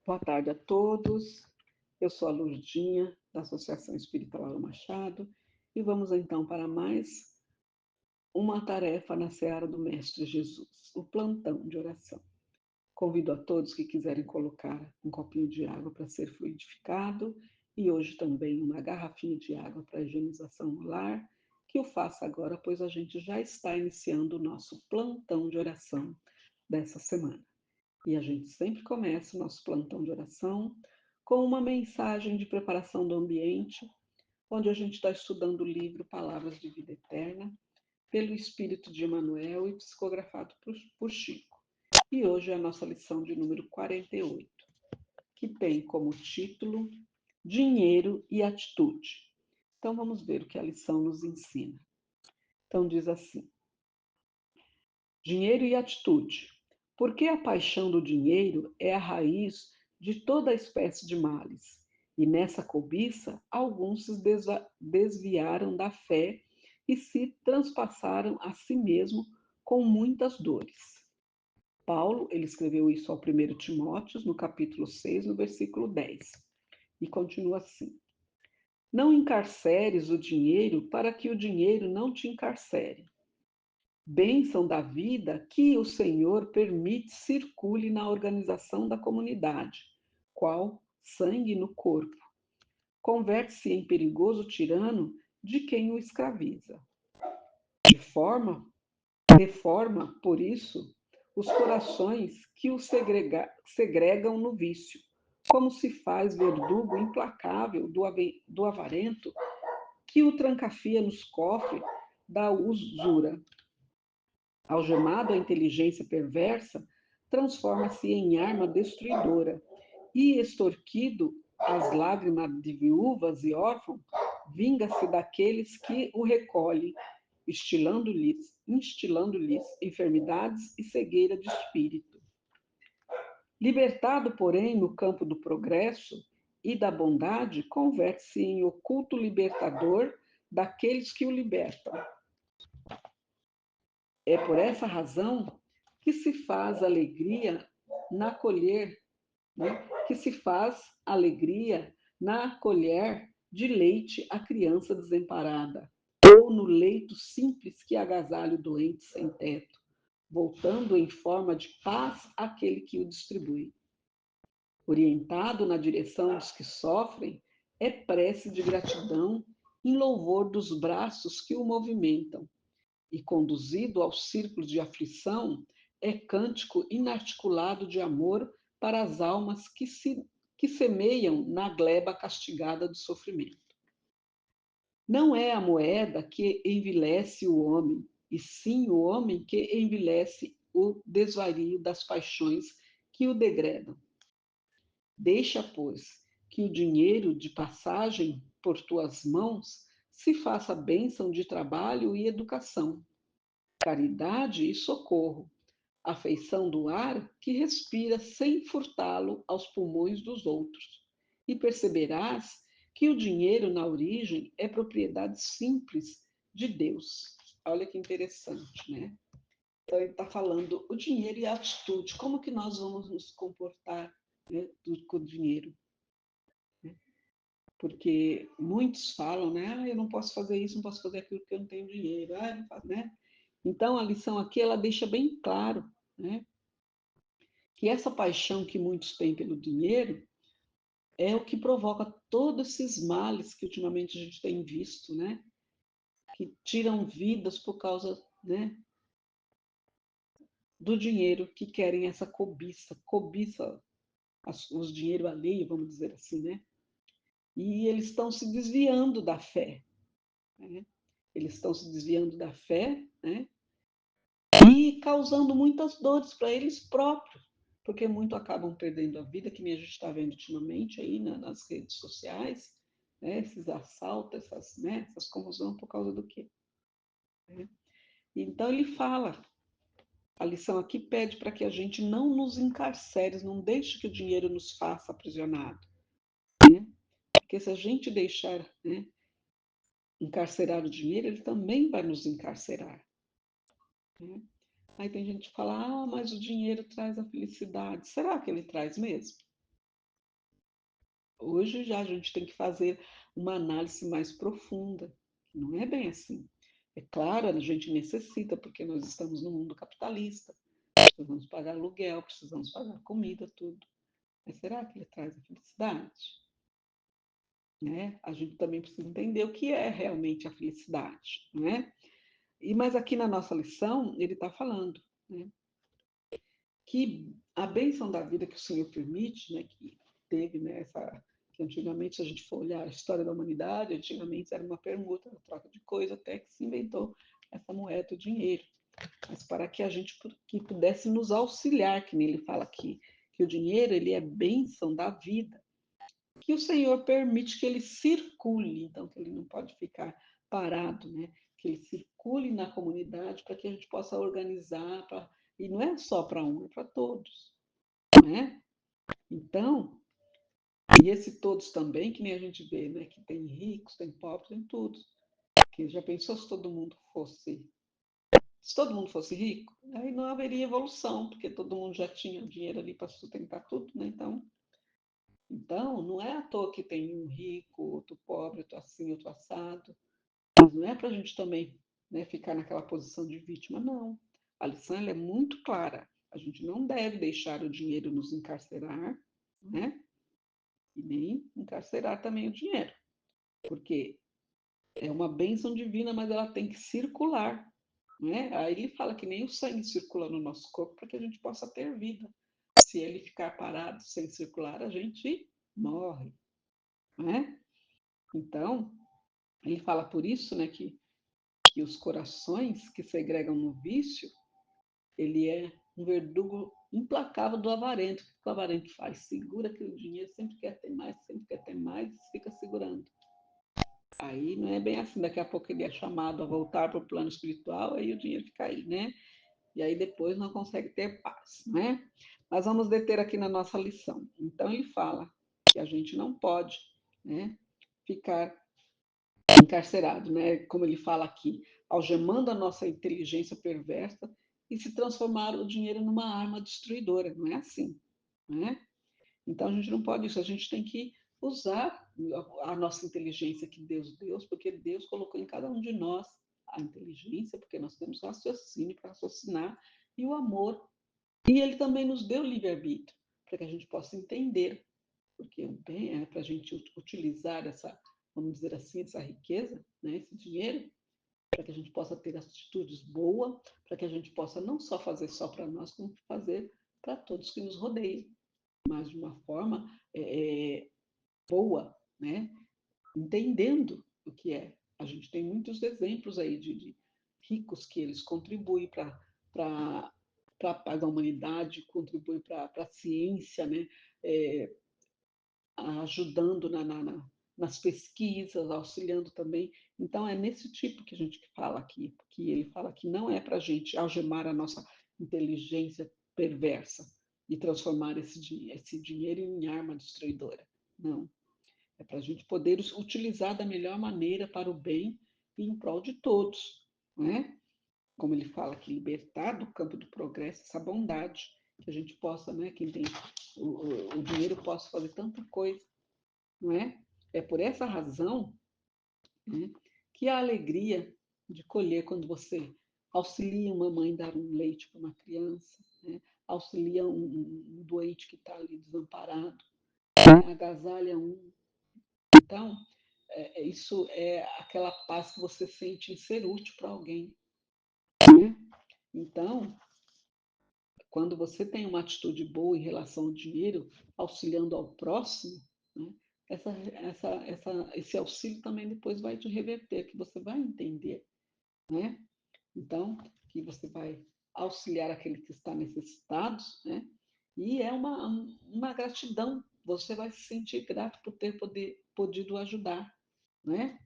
Boa tarde a todos. Eu sou a Lurdinha, da Associação Espírita Laura Machado, e vamos então para mais uma tarefa na seara do Mestre Jesus, o plantão de oração. Convido a todos que quiserem colocar um copinho de água para ser fluidificado e hoje também uma garrafinha de água para higienização no lar, que o faça agora, pois a gente já está iniciando o nosso plantão de oração dessa semana. E a gente sempre começa o nosso plantão de oração com uma mensagem de preparação do ambiente, onde a gente está estudando o livro Palavras de Vida Eterna, pelo Espírito de Emmanuel e psicografado por Chico. E hoje é a nossa lição de número 48, que tem como título Dinheiro e Atitude. Então vamos ver o que a lição nos ensina. Então diz assim: Dinheiro e atitude. Porque a paixão do dinheiro é a raiz de toda a espécie de males. E nessa cobiça, alguns se desviaram da fé e se transpassaram a si mesmo com muitas dores. Paulo, ele escreveu isso ao 1 Timóteo, no capítulo 6, no versículo 10. E continua assim: Não encarceres o dinheiro para que o dinheiro não te encarcere. Bênção da vida que o Senhor permite circule na organização da comunidade, qual sangue no corpo. Converte-se em perigoso tirano de quem o escraviza. Deforma, por isso, os corações que o segregam no vício, como se faz verdugo implacável do avarento que o trancafia nos cofres da usura. Algemado à inteligência perversa, transforma-se em arma destruidora, e extorquido às lágrimas de viúvas e órfãos, vinga-se daqueles que o recolhem, instilando-lhes enfermidades e cegueira de espírito. Libertado, porém, no campo do progresso e da bondade, converte-se em oculto libertador daqueles que o libertam. É por essa razão que se faz alegria na colher, que se faz alegria na colher de leite a criança desamparada, ou no leito simples que agasalha o doente sem teto, voltando em forma de paz àquele que o distribui. Orientado na direção dos que sofrem, é prece de gratidão em louvor dos braços que o movimentam, e conduzido aos círculos de aflição, é cântico inarticulado de amor para as almas que semeiam na gleba castigada do sofrimento. Não é a moeda que envilece o homem, e sim o homem que envilece o desvario das paixões que o degradam. Deixa, pois, que o dinheiro de passagem por tuas mãos se faça bênção de trabalho e educação, caridade e socorro, afeição do ar que respira sem furtá-lo aos pulmões dos outros. E perceberás que o dinheiro, na origem, é propriedade simples de Deus. Olha que interessante, né? Então, ele está falando o dinheiro e a atitude, como que nós vamos nos comportar, né, com o dinheiro. Né? Porque muitos falam, né? Ah, eu não posso fazer isso, não posso fazer aquilo porque eu não tenho dinheiro. Ah, não faço, né? Então, a lição aqui, ela deixa bem claro, né, que essa paixão que muitos têm pelo dinheiro é o que provoca todos esses males que ultimamente a gente tem visto, né, que tiram vidas por causa, né, do dinheiro, que querem essa cobiça os dinheiro alheio, vamos dizer assim, né, e eles estão se desviando da fé, né, eles estão se desviando da fé, né, e causando muitas dores para eles próprios, porque muitos acabam perdendo a vida, que nem a gente está vendo ultimamente aí nas redes sociais, né, esses assaltos, essas confusões por causa do quê? Né? Então ele fala, a lição aqui pede para que a gente não nos encarcere, não deixe que o dinheiro nos faça aprisionado, né? Porque se a gente deixar, né, encarcerar o dinheiro, ele também vai nos encarcerar. Né? Aí tem gente que fala, ah, mas o dinheiro traz a felicidade. Será que ele traz mesmo? Hoje já a gente tem que fazer uma análise mais profunda. Não é bem assim. É claro, a gente necessita, porque nós estamos no mundo capitalista. Precisamos pagar aluguel, precisamos pagar comida, tudo. Mas será que ele traz a felicidade? Né? A gente também precisa entender o que é realmente a felicidade, né? Mas aqui na nossa lição ele está falando, né, que a bênção da vida que o Senhor permite, né, que teve, né, que antigamente, se a gente for olhar a história da humanidade, antigamente era uma permuta, uma troca de coisa, até que se inventou essa moeda, o dinheiro. Mas para que a gente que pudesse nos auxiliar, que nem ele fala aqui, que o dinheiro ele é bênção da vida, que o Senhor permite que ele circule, então que ele não pode ficar parado, né? Que ele circule na comunidade para que a gente possa organizar, e não é só para um, é para todos, né? Então, e esse todos também, que nem a gente vê, né? Que tem ricos, tem pobres, tem tudo. Que já pensou se todo mundo fosse rico, aí não haveria evolução, porque todo mundo já tinha dinheiro ali para sustentar tudo, né? Então, não é à toa que tem um rico, outro pobre, outro assim, outro assado. Mas não é para a gente também, né, ficar naquela posição de vítima, não. A lição é muito clara. A gente não deve deixar o dinheiro nos encarcerar, né? E nem encarcerar também o dinheiro, porque é uma bênção divina, mas ela tem que circular, né? Aí ele fala que nem o sangue circula no nosso corpo para que a gente possa ter vida. Se ele ficar parado sem circular, a gente morre, né? Então, ele fala por isso, né, que os corações que segregam no vício, ele é um verdugo implacável do avarento. O que o avarento faz? Segura aquele dinheiro, sempre quer ter mais, fica segurando. Aí não é bem assim, daqui a pouco ele é chamado a voltar para o plano espiritual, aí o dinheiro fica aí, né? E aí depois não consegue ter paz, né? Mas vamos deter aqui na nossa lição. Então ele fala que a gente não pode, né, ficar encarcerado, né? Como ele fala aqui, algemando a nossa inteligência perversa e se transformar o dinheiro numa arma destruidora. Não é assim, né? Então a gente não pode isso, a gente tem que usar a nossa inteligência que Deus deu, porque Deus colocou em cada um de nós a inteligência, porque nós temos raciocínio para raciocinar e o amor. E ele também nos deu livre-arbítrio, para que a gente possa entender, porque o bem é para a gente utilizar essa, vamos dizer assim, essa riqueza, né, esse dinheiro, para que a gente possa ter atitudes boas, para que a gente possa não só fazer só para nós, como fazer para todos que nos rodeiam, mas de uma forma boa, né? Entendendo o que é. A gente tem muitos exemplos aí de ricos que eles contribuem para a paz da humanidade, contribuem para a ciência, né? É, ajudando nas pesquisas, auxiliando também. Então, é nesse tipo que a gente fala aqui, que ele fala que não é para a gente algemar a nossa inteligência perversa e transformar esse dinheiro em arma destruidora. Não. É para a gente poder utilizar da melhor maneira para o bem e em prol de todos. Né? Como ele fala que libertar do campo do progresso essa bondade, que a gente possa, né, quem tem o dinheiro possa fazer tanta coisa, não é? É por essa razão, né, que a alegria de colher quando você auxilia uma mãe a dar um leite para uma criança, né, auxilia um doente que está ali desamparado, né, agasalha um. Então, isso é aquela paz que você sente em ser útil para alguém. Né? Então, quando você tem uma atitude boa em relação ao dinheiro, auxiliando ao próximo, né, esse auxílio também depois vai te reverter, que você vai entender, né? Então, que você vai auxiliar aquele que está necessitado, né? E é uma gratidão, você vai se sentir grato por ter podido ajudar, né?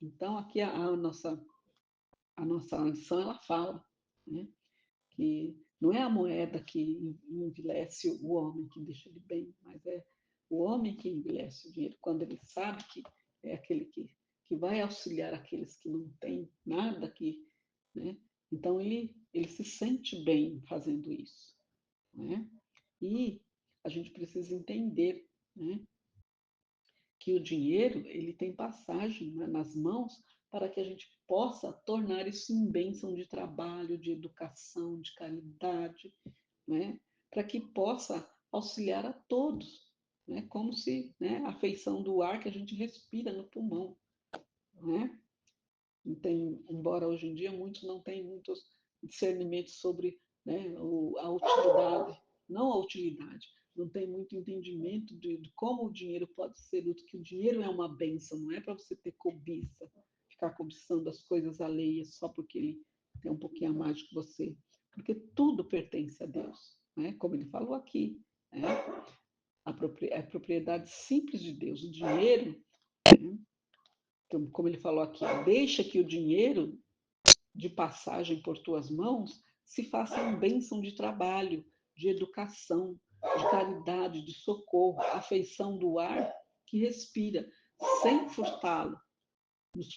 Então, aqui a nossa lição, ela fala, né? Que não é a moeda que envelhece o homem, que deixa ele bem, mas é o homem que envelhece o dinheiro, quando ele sabe que é aquele que vai auxiliar aqueles que não têm nada, né? Então ele se sente bem fazendo isso, né? E a gente precisa entender, né, que o dinheiro ele tem passagem, né, nas mãos para que a gente possa tornar isso em bênção de trabalho, de educação, de caridade, né, para que possa auxiliar a todos, né, como se, né, a feição do ar que a gente respira no pulmão, né? Não tem, embora hoje em dia muitos não tenham muitos discernimentos sobre, né, a utilidade, não a utilidade, não tem muito entendimento de como o dinheiro pode ser útil, que o dinheiro é uma bênção, não é para você ter cobiça, ficar cobiçando as coisas alheias só porque ele tem um pouquinho a mais que você, porque tudo pertence a Deus, né? Como ele falou aqui, né? A propriedade simples de Deus, o dinheiro, né? Então, como ele falou aqui, deixa que o dinheiro de passagem por tuas mãos se faça em bênção de trabalho, de educação, de caridade, de socorro, afeição do ar que respira, sem furtá-lo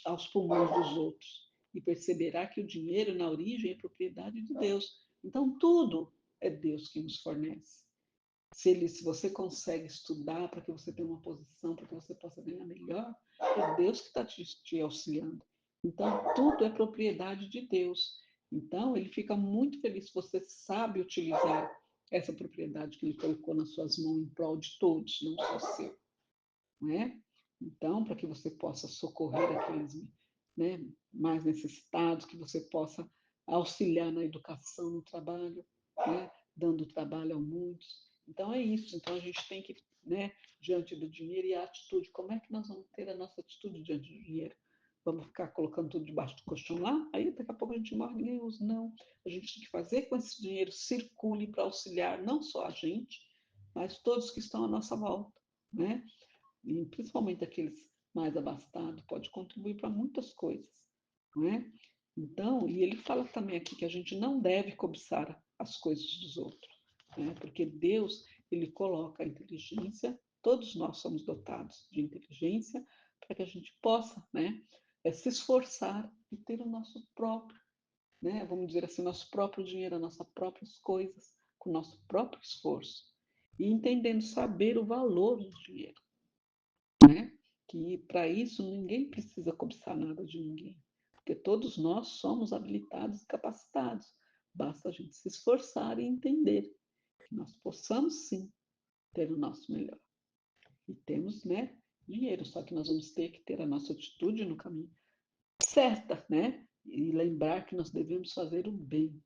aos pulmões dos outros. E perceberá que o dinheiro, na origem, é propriedade de Deus. Então, tudo é Deus que nos fornece. Se você consegue estudar para que você tenha uma posição, para que você possa ganhar melhor, é Deus que está te auxiliando. Então, tudo é propriedade de Deus. Então, ele fica muito feliz se você sabe utilizar essa propriedade que ele colocou nas suas mãos em prol de todos, não só seu. Não é? Então, para que você possa socorrer aqueles, né, mais necessitados, que você possa auxiliar na educação, no trabalho, né, dando trabalho a muitos. Então, é isso. Então, a gente tem que, né, diante do dinheiro e a atitude, como é que nós vamos ter a nossa atitude diante do dinheiro? Vamos ficar colocando tudo debaixo do colchão lá? Aí daqui a pouco a gente morre, ninguém usa. Não. A gente tem que fazer com que esse dinheiro circule para auxiliar não só a gente, mas todos que estão à nossa volta, né? E principalmente aqueles mais abastados, pode contribuir para muitas coisas, não é? Então, e ele fala também aqui que a gente não deve cobiçar as coisas dos outros, né? Porque Deus, ele coloca a inteligência, todos nós somos dotados de inteligência, para que a gente possa, né, se esforçar e ter o nosso próprio, né, vamos dizer assim, nosso próprio dinheiro, as nossas próprias coisas, com o nosso próprio esforço. E entendendo, saber o valor do dinheiro, né? Que para isso ninguém precisa cobiçar nada de ninguém, porque todos nós somos habilitados e capacitados. Basta a gente se esforçar e entender que nós possamos sim ter o nosso melhor. E temos, né, dinheiro, só que nós vamos ter que ter a nossa atitude no caminho certa, né? E lembrar que nós devemos fazer o bem,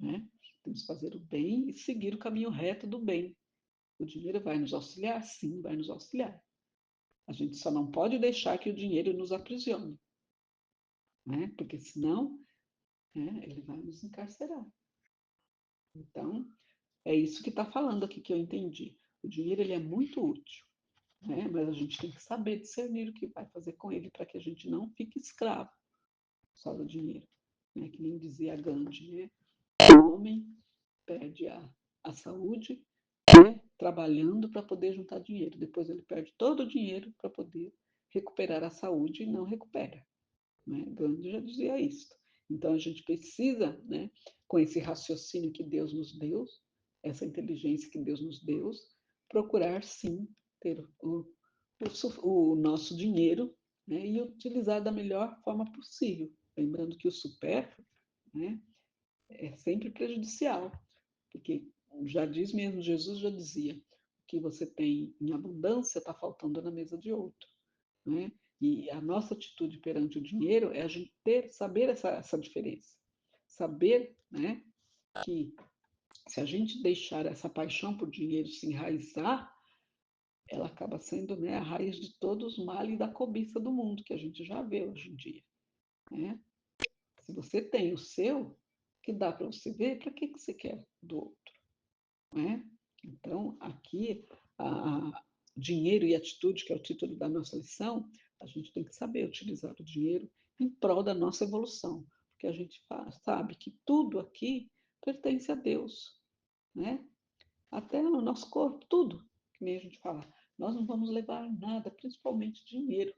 né? Temos que fazer o bem e seguir o caminho reto do bem. O dinheiro vai nos auxiliar? Sim, vai nos auxiliar. A gente só não pode deixar que o dinheiro nos aprisione, né? Porque senão, né, ele vai nos encarcerar. Então, é isso que está falando aqui que eu entendi. O dinheiro ele é muito útil, né? Mas a gente tem que saber discernir o que vai fazer com ele para que a gente não fique escravo só do dinheiro, né? Que nem dizia Gandhi, né? O homem perde a saúde, né, trabalhando para poder juntar dinheiro. Depois ele perde todo o dinheiro para poder recuperar a saúde e não recupera. Né? Gandhi já dizia isso. Então a gente precisa, né, com esse raciocínio que Deus nos deu, essa inteligência que Deus nos deu, procurar sim ter o nosso dinheiro, né, e utilizar da melhor forma possível. Lembrando que o supérfluo, né, é sempre prejudicial, porque já diz mesmo, Jesus já dizia, o que você tem em abundância está faltando na mesa de outro. Né? E a nossa atitude perante o dinheiro é a gente saber essa diferença. Saber, né, que se a gente deixar essa paixão por dinheiro se enraizar, ela acaba sendo, né, a raiz de todos os males e da cobiça do mundo, que a gente já vê hoje em dia. Né? Se você tem o seu, que dá para você ver, para que você quer do outro? Né? Então, aqui, a dinheiro e atitude, que é o título da nossa lição, a gente tem que saber utilizar o dinheiro em prol da nossa evolução, porque a gente sabe que tudo aqui pertence a Deus, né? Até o nosso corpo, tudo, que nem a gente fala. Nós não vamos levar nada, principalmente dinheiro,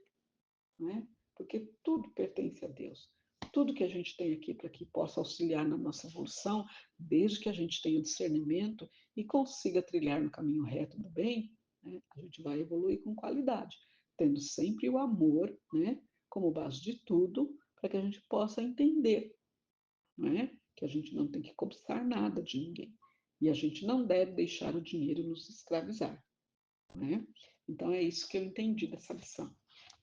né? Porque tudo pertence a Deus. Tudo que a gente tem aqui para que possa auxiliar na nossa evolução, desde que a gente tenha discernimento e consiga trilhar no caminho reto do bem, né, a gente vai evoluir com qualidade. tendo sempre o amor, né, como base de tudo, para que a gente possa entender, né, que a gente não tem que cobiçar nada de ninguém. E a gente não deve deixar o dinheiro nos escravizar, né? Então é isso que eu entendi dessa lição.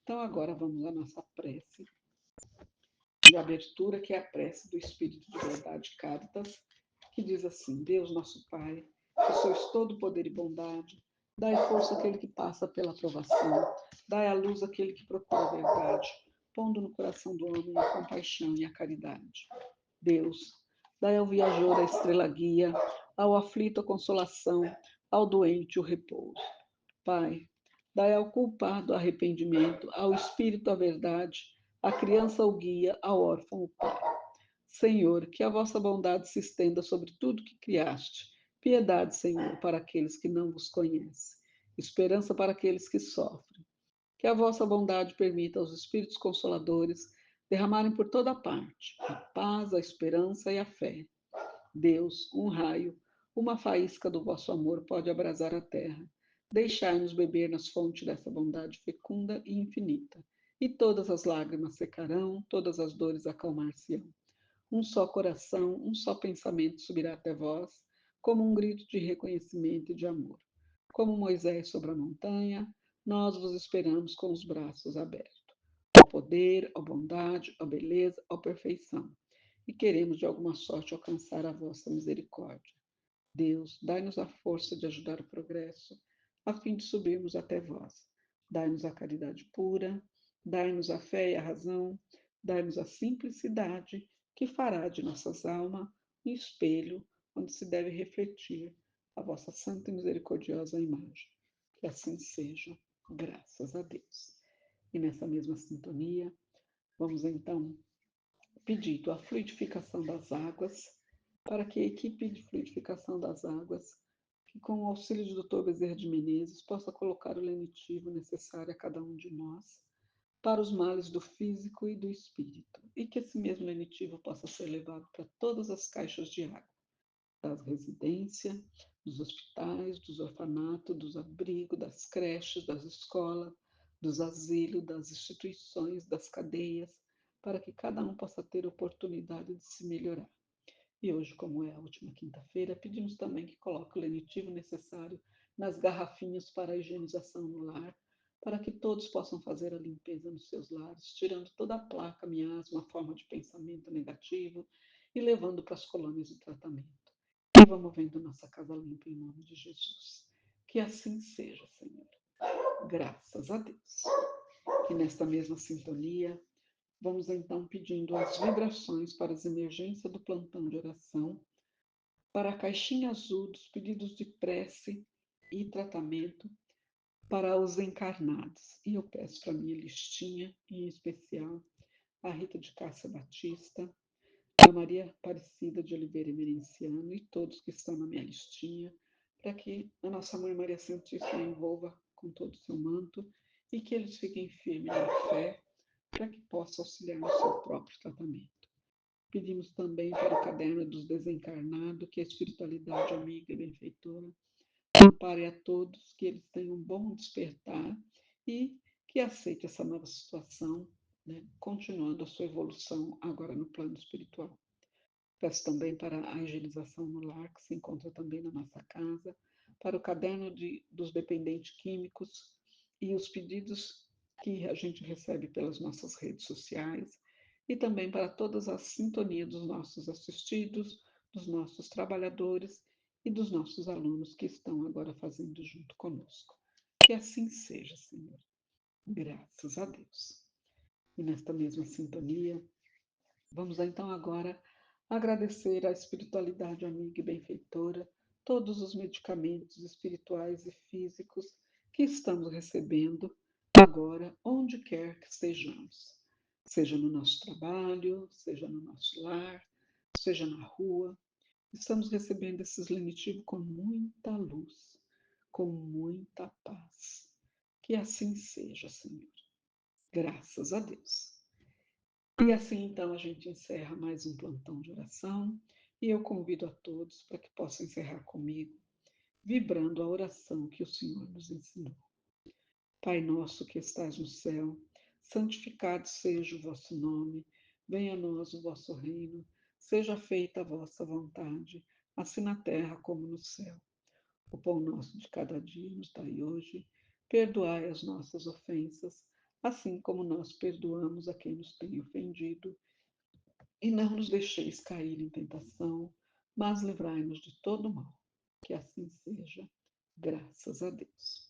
Então agora vamos à nossa prece de abertura, que é a prece do Espírito de Verdade Caritas, que diz assim: Deus nosso Pai, que sois todo poder e bondade, dai força àquele que passa pela provação, dai à luz àquele que procura a verdade, pondo no coração do homem a compaixão e a caridade. Deus, dai ao viajor a estrela guia, ao aflito a consolação, ao doente o repouso. Pai, dai ao culpado arrependimento, ao espírito a verdade, à criança o guia, ao órfão o pai. Senhor, que a vossa bondade se estenda sobre tudo que criaste. Piedade, Senhor, para aqueles que não vos conhecem. Esperança para aqueles que sofrem. Que a vossa bondade permita aos Espíritos Consoladores derramarem por toda parte a paz, a esperança e a fé. Deus, um raio, uma faísca do vosso amor pode abrasar a terra. Deixai-nos beber nas fontes dessa bondade fecunda e infinita. E todas as lágrimas secarão, todas as dores acalmar-se-ão. Um só coração, um só pensamento subirá até vós, como um grito de reconhecimento e de amor. Como Moisés sobre a montanha, nós vos esperamos com os braços abertos. Ó poder, ó bondade, ó beleza, ó perfeição. E queremos de alguma sorte alcançar a vossa misericórdia. Deus, dai-nos a força de ajudar o progresso, a fim de subirmos até vós. Dai-nos a caridade pura, dai-nos a fé e a razão, dai-nos a simplicidade, que fará de nossas almas um espelho onde se deve refletir a vossa santa e misericordiosa imagem. Que assim seja, graças a Deus. E nessa mesma sintonia, vamos então pedir a fluidificação das águas, para que a equipe de fluidificação das águas, que com o auxílio do Dr. Bezerra de Menezes, possa colocar o lenitivo necessário a cada um de nós, para os males do físico e do espírito, e que esse mesmo lenitivo possa ser levado para todas as caixas de água, das residências, dos hospitais, dos orfanatos, dos abrigos, das creches, das escolas, dos asilos, das instituições, das cadeias, para que cada um possa ter oportunidade de se melhorar. E hoje, como é a última quinta-feira, pedimos também que coloque o lenitivo necessário nas garrafinhas para a higienização no lar, para que todos possam fazer a limpeza nos seus lares, tirando toda a placa, miasma, forma de pensamento negativo e levando para as colônias de tratamento. E vamos vendo nossa casa limpa em nome de Jesus. Que assim seja, Senhor. Graças a Deus. E nesta mesma sintonia, vamos então pedindo as vibrações para as emergências do plantão de oração, para a caixinha azul dos pedidos de prece e tratamento para os encarnados. E eu peço para minha listinha, em especial, a Rita de Cássia Batista, a Maria Aparecida de Oliveira Emerenciano e todos que estão na minha listinha, para que a nossa Mãe Maria Santíssima envolva com todo o seu manto e que eles fiquem firmes na fé, para que possa auxiliar no seu próprio tratamento. Pedimos também para o caderno dos desencarnados que a espiritualidade amiga e benfeitora ampare a todos, que eles tenham um bom despertar e que aceite essa nova situação, né, continuando a sua evolução agora no plano espiritual. Peço também para a higienização no lar, que se encontra também na nossa casa, para o caderno dos dependentes químicos e os pedidos que a gente recebe pelas nossas redes sociais, e também para todas as sintonias dos nossos assistidos, dos nossos trabalhadores e dos nossos alunos que estão agora fazendo junto conosco. Que assim seja, Senhor. Graças a Deus. E nesta mesma sintonia, vamos então agora agradecer à espiritualidade amiga e benfeitora todos os medicamentos espirituais e físicos que estamos recebendo agora, onde quer que estejamos. Seja no nosso trabalho, seja no nosso lar, seja na rua, estamos recebendo esses lenitivos com muita luz, com muita paz. Que assim seja, Senhor. Graças a Deus. E assim então a gente encerra mais um plantão de oração e eu convido a todos para que possam encerrar comigo, vibrando a oração que o Senhor nos ensinou. Pai nosso que estás no céu, santificado seja o vosso nome, venha a nós o vosso reino, seja feita a vossa vontade, assim na terra como no céu. O pão nosso de cada dia nos dai hoje, perdoai as nossas ofensas, assim como nós perdoamos a quem nos tem ofendido, e não nos deixeis cair em tentação, mas livrai-nos de todo mal. Que assim seja, graças a Deus.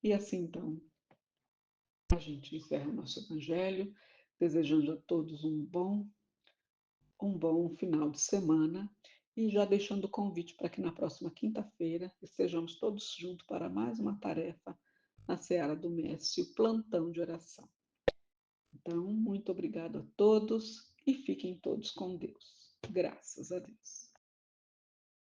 E assim então, a gente encerra o nosso evangelho, desejando a todos um bom final de semana e já deixando o convite para que na próxima quinta-feira estejamos todos juntos para mais uma tarefa na Seara do Mestre, o plantão de oração. Então, muito obrigado a todos e fiquem todos com Deus. Graças a Deus.